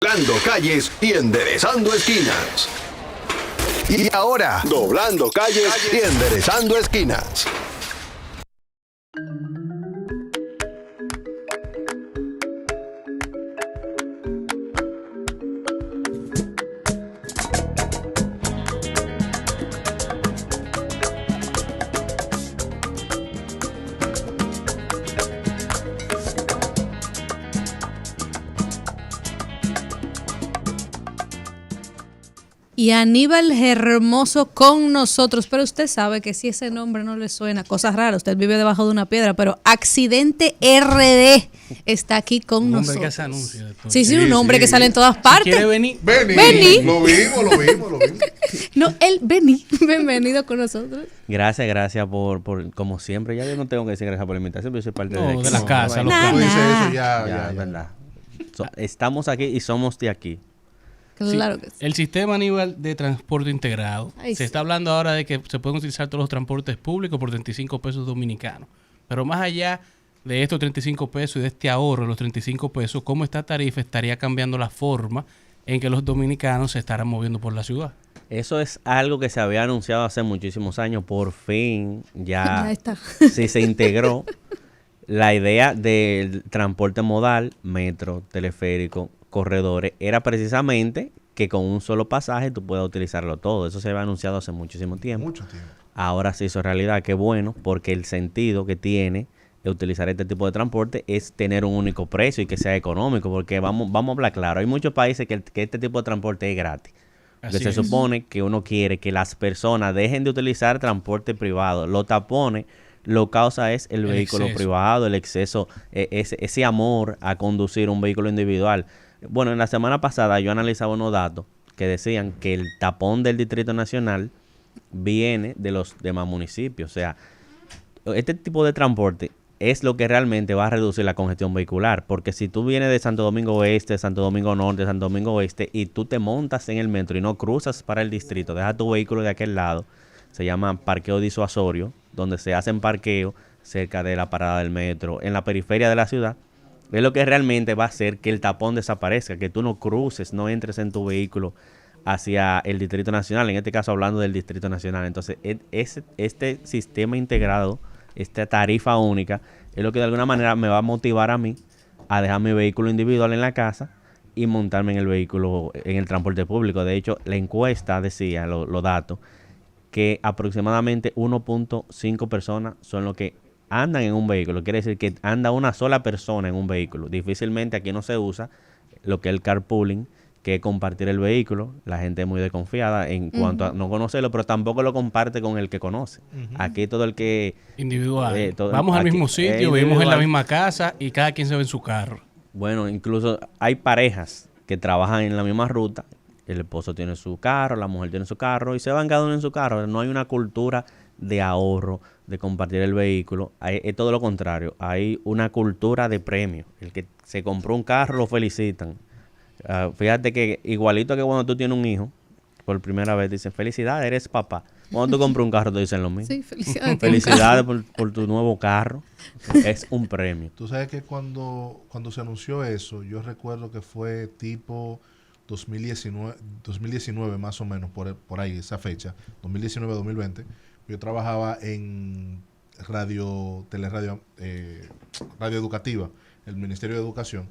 Doblando calles y enderezando esquinas. Y ahora, doblando calles y enderezando esquinas. Y Aníbal Hermoso con nosotros, pero usted sabe que si ese nombre no le suena, cosas raras, usted vive debajo de una piedra, pero Accidente RD está aquí con nosotros. Un hombre que hace anuncios. Sí, un hombre que sale en todas partes. Si quiere venir. Vení. Lo vimos. No, bienvenido con nosotros. Gracias por como siempre. Ya yo no tengo que decir gracias por la invitación, pero yo soy parte de la casa. Ya, es verdad. Estamos aquí y somos de aquí. Claro que sí. El sistema Aníbal de transporte integrado. Se está hablando ahora de que se pueden utilizar todos los transportes públicos por 35 pesos dominicanos. Pero más allá de estos 35 pesos y de este ahorro de los 35 pesos, ¿cómo esta tarifa estaría cambiando la forma en que los dominicanos se estarán moviendo por la ciudad? Eso es algo que se había anunciado hace muchísimos años. Por fin ya está. Sí se integró la idea del transporte modal, metro, teleférico, corredores, era precisamente que con un solo pasaje tú puedas utilizarlo todo. Eso se había anunciado hace muchísimo tiempo. Mucho tiempo. Ahora se hizo realidad. Qué bueno, porque el sentido que tiene de utilizar este tipo de transporte es tener un único precio y que sea económico, porque vamos a hablar claro, hay muchos países que este tipo de transporte es gratis. Se supone que uno quiere que las personas dejen de utilizar transporte privado. Los tapones lo causa es el vehículo privado, el exceso, ese amor a conducir un vehículo individual. Bueno, en la semana pasada yo analizaba unos datos que decían que el tapón del Distrito Nacional viene de los demás municipios. O sea, este tipo de transporte es lo que realmente va a reducir la congestión vehicular. Porque si tú vienes de Santo Domingo Oeste, Santo Domingo Norte, Santo Domingo Oeste, y tú te montas en el metro y no cruzas para el distrito, dejas tu vehículo de aquel lado, se llama parqueo disuasorio, donde se hacen parqueos cerca de la parada del metro, en la periferia de la ciudad, es lo que realmente va a hacer que el tapón desaparezca, que tú no cruces, no entres en tu vehículo hacia el Distrito Nacional, en este caso hablando del Distrito Nacional. Entonces, este sistema integrado, esta tarifa única, es lo que de alguna manera me va a motivar a mí a dejar mi vehículo individual en la casa y montarme en el vehículo, en el transporte público. De hecho, la encuesta decía, los datos, que aproximadamente 1.5 personas son los que andan en un vehículo. Quiere decir que anda una sola persona en un vehículo. Difícilmente aquí no se usa lo que es el carpooling, que es compartir el vehículo. La gente es muy desconfiada en cuanto a no conocerlo, pero tampoco lo comparte con el que conoce. Aquí todo el que... Individual. Vamos al mismo sitio, vivimos en la misma casa y cada quien se ve en su carro. Bueno, incluso hay parejas que trabajan en la misma ruta. El esposo tiene su carro, la mujer tiene su carro y se van cada uno en su carro. No hay una cultura de ahorro, de compartir el vehículo. Es todo lo contrario. Hay una cultura de premio. El que se compró un carro lo felicitan. Fíjate que igualito que cuando tú tienes un hijo, por primera vez dicen, felicidades, eres papá. Cuando tú compras un carro te dicen lo mismo. Sí, felicidades. Felicidades por tu nuevo carro. Es un premio. Tú sabes que cuando se anunció eso, yo recuerdo que fue tipo 2019 más o menos, por ahí, esa fecha, 2019-2020. Yo trabajaba en radio educativa, el Ministerio de Educación,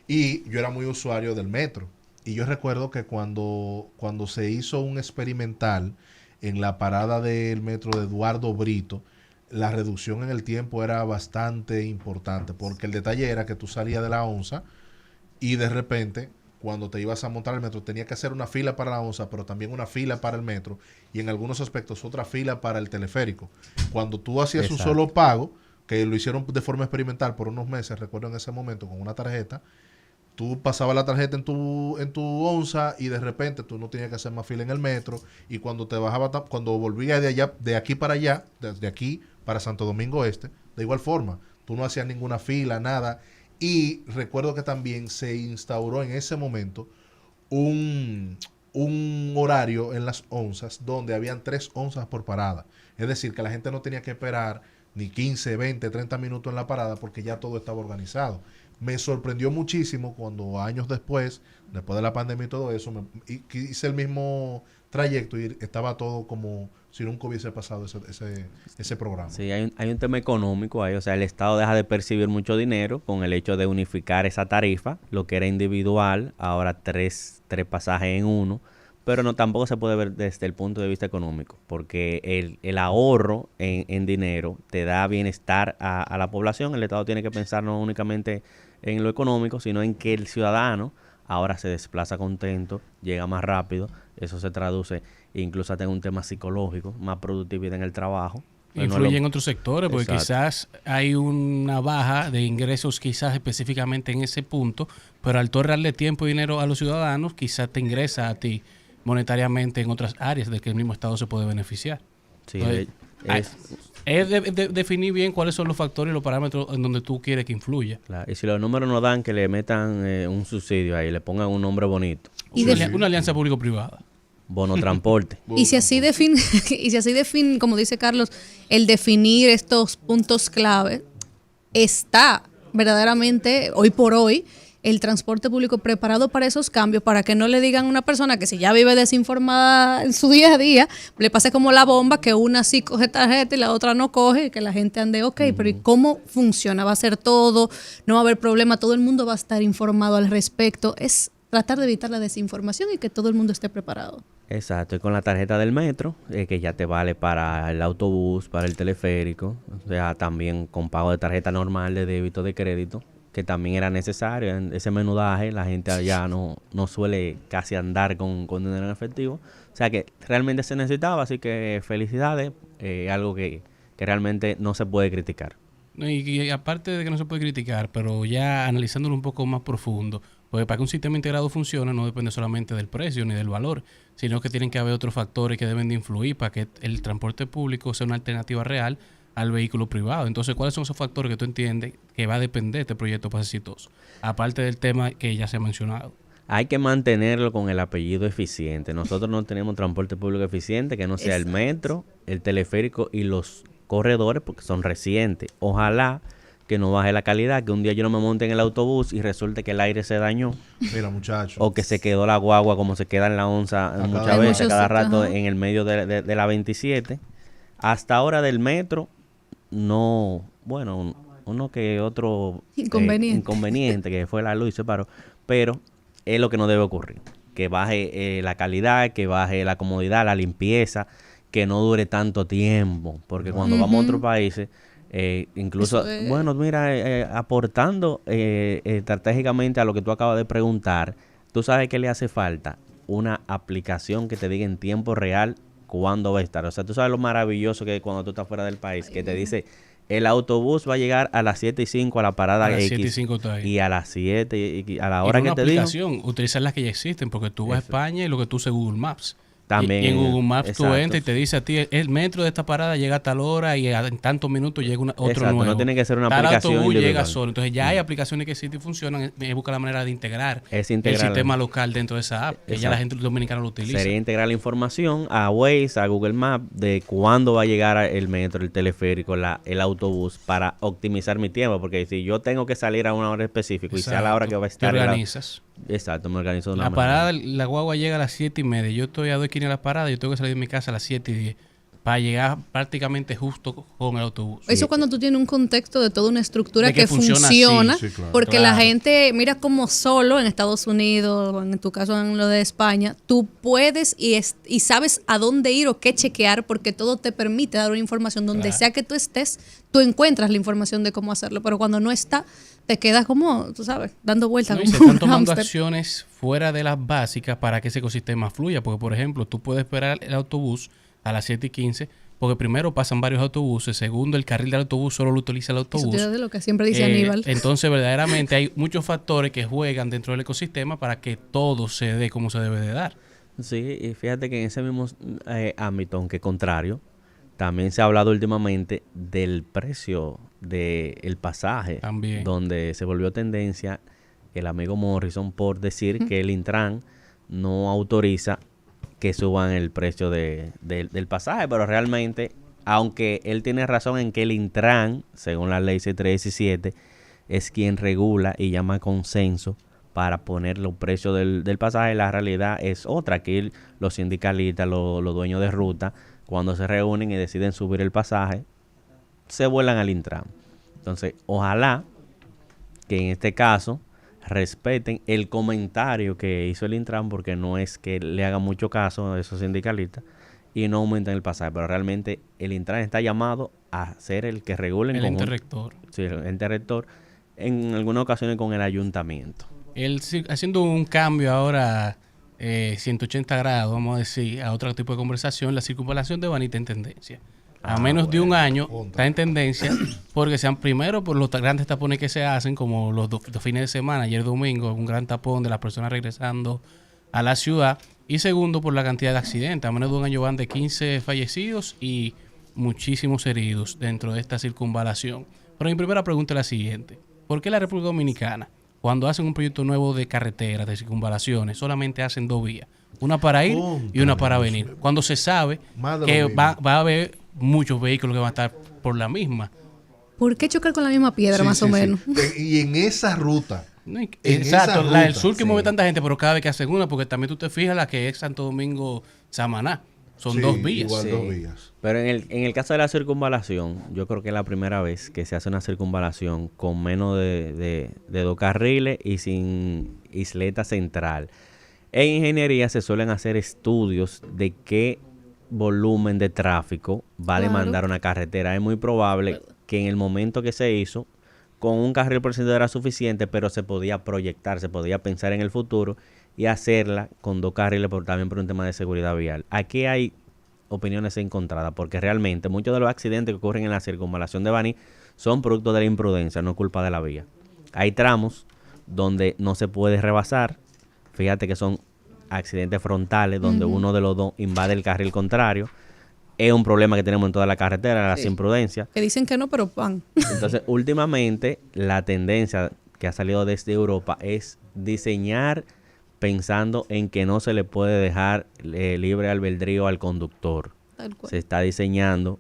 y yo era muy usuario del metro. Y yo recuerdo que cuando se hizo un experimental en la parada del metro de Eduardo Brito, la reducción en el tiempo era bastante importante, porque el detalle era que tú salías de la onza y de repente, cuando te ibas a montar el metro, tenía que hacer una fila para la onza, pero también una fila para el metro, y en algunos aspectos otra fila para el teleférico. Cuando tú hacías un solo pago, que lo hicieron de forma experimental por unos meses, recuerdo en ese momento, con una tarjeta, tú pasabas la tarjeta en tu onza y de repente tú no tenías que hacer más fila en el metro, y cuando te bajaba, cuando volvías de aquí para allá, desde aquí para Santo Domingo Este, de igual forma, tú no hacías ninguna fila, nada. Y recuerdo que también se instauró en ese momento un horario en las onzas donde habían 3 onzas por parada. Es decir, que la gente no tenía que esperar ni 15, 20, 30 minutos en la parada porque ya todo estaba organizado. Me sorprendió muchísimo cuando años después de la pandemia y todo eso, hice el mismo trayecto y estaba todo como si nunca hubiese pasado ese programa. Sí, hay un tema económico ahí, o sea, el Estado deja de percibir mucho dinero con el hecho de unificar esa tarifa, lo que era individual, ahora tres pasajes en uno, pero no tampoco se puede ver desde el punto de vista económico, porque el ahorro en dinero te da bienestar a la población. El Estado tiene que pensar no únicamente en lo económico, sino en que el ciudadano ahora se desplaza contento, llega más rápido, eso se traduce incluso hasta en un tema psicológico, más productividad en el trabajo. Influye en otros sectores, porque Exacto. quizás hay una baja de ingresos quizás específicamente en ese punto, pero al tú ahorrarle tiempo y dinero a los ciudadanos, quizás te ingresa a ti monetariamente en otras áreas de que el mismo Estado se puede beneficiar. Sí, Entonces, definir bien cuáles son los factores y los parámetros en donde tú quieres que influya. claro, y si los números no dan, que le metan un subsidio ahí, le pongan un nombre bonito. Y Una alianza público-privada. Bono transporte. Y si así define, como dice Carlos, el definir estos puntos clave, está verdaderamente, hoy por hoy, el transporte público preparado para esos cambios, para que no le digan a una persona que si ya vive desinformada en su día a día, le pase como la bomba, que una sí coge tarjeta y la otra no coge, y que la gente ande pero ¿y cómo funciona? ¿Va a ser todo? ¿No va a haber problema? ¿Todo el mundo va a estar informado al respecto? Es tratar de evitar la desinformación y que todo el mundo esté preparado. Exacto, y con la tarjeta del metro, que ya te vale para el autobús, para el teleférico, o sea, también con pago de tarjeta normal de débito, de crédito, que también era necesario en ese menudaje. La gente allá no suele casi andar con dinero en efectivo, o sea que realmente se necesitaba, así que felicidades, algo que realmente no se puede criticar. Y aparte de que no se puede criticar, pero ya analizándolo un poco más profundo, pues para que un sistema integrado funcione no depende solamente del precio ni del valor, sino que tienen que haber otros factores que deben de influir para que el transporte público sea una alternativa real al vehículo privado. Entonces, ¿cuáles son esos factores que tú entiendes que va a depender de este proyecto para ser exitoso? Aparte del tema que ya se ha mencionado. Hay que mantenerlo con el apellido eficiente. Nosotros no tenemos transporte público eficiente que no sea el metro, el teleférico y los corredores, porque son recientes. Ojalá que no baje la calidad, que un día yo no me monte en el autobús y resulte que el aire se dañó. Mira, muchachos. O que se quedó la guagua como se queda en la onza muchas veces, cada rato en el medio de la 27. Hasta ahora del metro, no, bueno, uno que otro inconveniente, que fue la luz y se paró, pero es lo que no debe ocurrir. Que baje la calidad, que baje la comodidad, la limpieza, que no dure tanto tiempo, porque cuando vamos a otros países, incluso, bueno, mira, aportando estratégicamente a lo que tú acabas de preguntar, tú sabes que le hace falta una aplicación que te diga en tiempo real cuándo va a estar. O sea, tú sabes lo maravilloso que es cuando tú estás fuera del país, que te dice, el autobús va a llegar a las 7:05 a la parada a las X 7:05 está ahí. y a las 7 y a la hora que te digo. Una aplicación, utilizar las que ya existen, porque tú vas a España y lo que tú usas Google Maps. También, y en Google Maps exacto, tú entras y te dice a ti, el metro de esta parada llega a tal hora y en tantos minutos llega otro exacto, nuevo. No tiene que ser una tal aplicación autobús individual. llega solo. Entonces ya hay aplicaciones que existen y funcionan. Busca la manera de integrar el integral sistema local dentro de esa app, que ya la gente dominicana lo utiliza. Sería integrar la información a Waze, a Google Maps, de cuándo va a llegar el metro, el teleférico, el autobús, para optimizar mi tiempo. Porque si yo tengo que salir a una hora específica y sea la hora que va a estar... Te organizas. Exacto, me organizo de una La manera. parada, la guagua llega a las 7:30. Yo estoy a 2 esquinas de la parada. Yo tengo que salir de mi casa a las 7:10 para llegar prácticamente justo con el autobús. Eso cuando tú tienes un contexto de toda una estructura de que funciona así. Sí, claro. porque la gente mira como solo en Estados Unidos, o en tu caso en lo de España, tú puedes y sabes a dónde ir o qué chequear, porque todo te permite dar una información donde sea que tú estés, tú encuentras la información de cómo hacerlo, pero cuando no está, te quedas como, tú sabes, dando vueltas. No, y como se están un tomando hámster. acciones fuera de las básicas para que ese ecosistema fluya, porque por ejemplo, tú puedes esperar el autobús a las 7:15, porque primero pasan varios autobuses, segundo, el carril del autobús solo lo utiliza el autobús. Eso es de lo que siempre dice Aníbal. Entonces, verdaderamente hay muchos factores que juegan dentro del ecosistema para que todo se dé como se debe de dar. Sí, y fíjate que en ese mismo ámbito, aunque contrario, también se ha hablado últimamente del precio del pasaje, También. donde se volvió tendencia el amigo Morrison por decir que el Intran no autoriza que suban el precio del pasaje, pero realmente, aunque él tiene razón en que el Intran, según la ley C317, es quien regula y llama consenso para poner los precios del pasaje. La realidad es otra. Aquí los sindicalistas, los dueños de ruta, cuando se reúnen y deciden subir el pasaje, se vuelan al Intran. Entonces, ojalá que en este caso respeten el comentario que hizo el Intran, porque no es que le hagan mucho caso a esos sindicalistas y no aumenten el pasaje, pero realmente el Intran está llamado a ser el que regule el ente rector. Sí, el ente rector, en algunas ocasiones con el ayuntamiento. Él haciendo un cambio ahora 180 grados, vamos a decir, a otro tipo de conversación, la circunvalación de Baní está en tendencia. A menos de un año está en tendencia porque sean primero por los grandes tapones que se hacen, como los fines de semana, ayer domingo, un gran tapón de las personas regresando a la ciudad, y segundo por la cantidad de accidentes. A menos de un año van de 15 fallecidos y muchísimos heridos dentro de esta circunvalación. Pero mi primera pregunta es la siguiente: ¿por qué la República Dominicana, cuando hacen un proyecto nuevo de carreteras, de circunvalaciones, solamente hacen 2 vías? Una para ir y una para venir. Cuando se sabe que va a haber muchos vehículos que van a estar por la misma. ¿Por qué chocar con la misma piedra, más o menos? Y en esa ruta. Exacto, la del sur que mueve tanta gente, pero cada vez que hacen una, porque también tú te fijas la que es Santo Domingo-Samaná. Son 2 vías. Igual 2 vías. Pero en el caso de la circunvalación, yo creo que es la primera vez que se hace una circunvalación con menos de 2 carriles y sin isleta central. En ingeniería se suelen hacer estudios de qué volumen de tráfico va a demandar una carretera. Es muy probable que en el momento que se hizo, con un carril por ciento era suficiente, pero se podía proyectar, se podía pensar en el futuro y hacerla con 2 carriles, también por un tema de seguridad vial. Aquí hay opiniones encontradas, porque realmente muchos de los accidentes que ocurren en la circunvalación de Baní son producto de la imprudencia, no culpa de la vía. Hay tramos donde no se puede rebasar. Fíjate que son accidentes frontales donde uno de los dos invade el carril contrario. Es un problema que tenemos en toda la carretera, las imprudencias. Que dicen que no, pero van. Entonces, últimamente, la tendencia que ha salido desde Europa es diseñar pensando en que no se le puede dejar libre albedrío al conductor. Se está diseñando,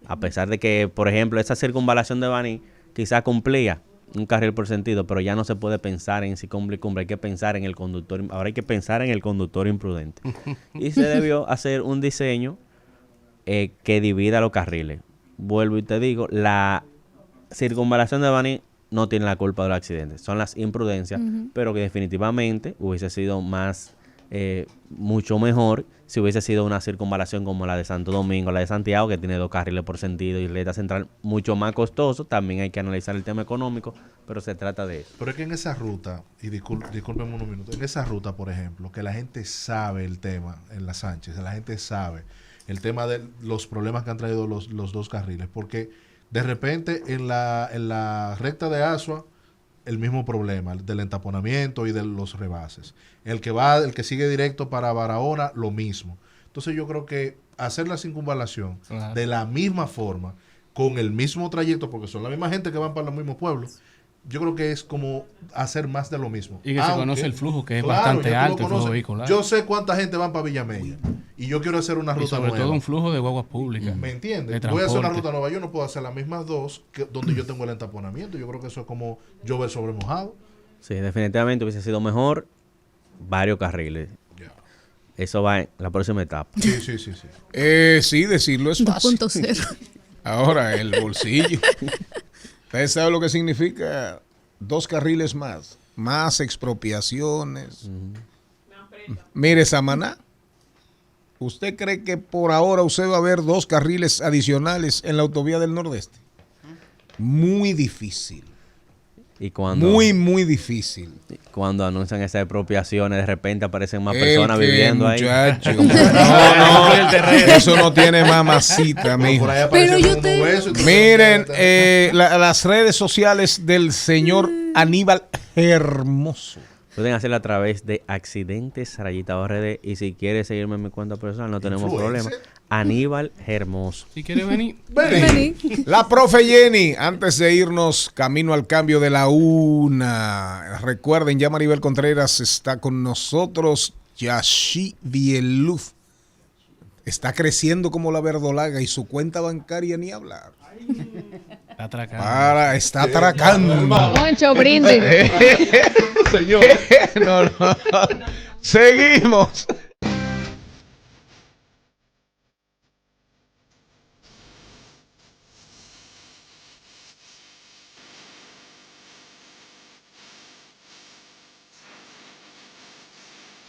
a pesar de que, por ejemplo, esa circunvalación de Baní quizás cumplía un carril por sentido, pero ya no se puede pensar en si cumple, hay que pensar en el conductor, ahora hay que pensar en el conductor imprudente. Y se debió hacer un diseño que divida los carriles. Vuelvo y te digo, la circunvalación de Baní no tiene la culpa de los accidentes, son las imprudencias, pero que definitivamente hubiese sido mucho mejor si hubiese sido una circunvalación como la de Santo Domingo, la de Santiago, que tiene 2 carriles por sentido y isleta central, mucho más costoso. También hay que analizar el tema económico, pero se trata de eso. Pero es que en esa ruta, y discúlpenme unos minutos, en esa ruta, por ejemplo, que la gente sabe el tema, en la Sánchez, la gente sabe el tema de los problemas que han traído los 2 carriles, porque de repente en la recta de Asua, el mismo problema del entaponamiento y de los rebases. El que sigue directo para Barahona, lo mismo. Entonces yo creo que hacer la circunvalación de la misma forma, con el mismo trayecto, porque son la misma gente que van para los mismos pueblos, yo creo que es como hacer más de lo mismo. Y que se conoce el flujo, que es bastante alto, el flujo vehicular. Yo sé cuánta gente van para Villamella y yo quiero hacer una ruta nueva. Sobre todo un flujo de guaguas públicas. ¿Me entiendes? Voy a hacer una ruta nueva. Yo no puedo hacer las mismas 2 donde yo tengo el entaponamiento. Yo creo que eso es como llover sobre mojado. Sí, definitivamente hubiese sido mejor varios carriles. Eso va en la próxima etapa. Sí. Sí, decirlo es fácil. 2.0. Ahora, el bolsillo. ¿Usted sabe lo que significa 2 carriles más expropiaciones? Mire, Samaná, ¿usted cree que por ahora usted va a ver 2 carriles adicionales en la autovía del Nordeste? Muy difícil. Y cuando, muy difícil. Cuando anuncian esas expropiaciones, de repente aparecen más personas viviendo muchacho, ahí. No, eso no tiene mamacita, mijo. Pero yo te... Miren, las redes sociales del señor Aníbal Hermoso. Pueden hacerlo a través de Accidentes _RD, y si quieres seguirme en mi cuenta personal, no tenemos problema. Aníbal Hermoso. Si quieres venir. Vení. La profe Jenny, antes de irnos camino al cambio de la 1, recuerden, ya Maribel Contreras está con nosotros. Yashi Bieluf está creciendo como la verdolaga y su cuenta bancaria ni hablar. Está atracando. Está atracando. Moncho, brindis. Señor. No. Seguimos.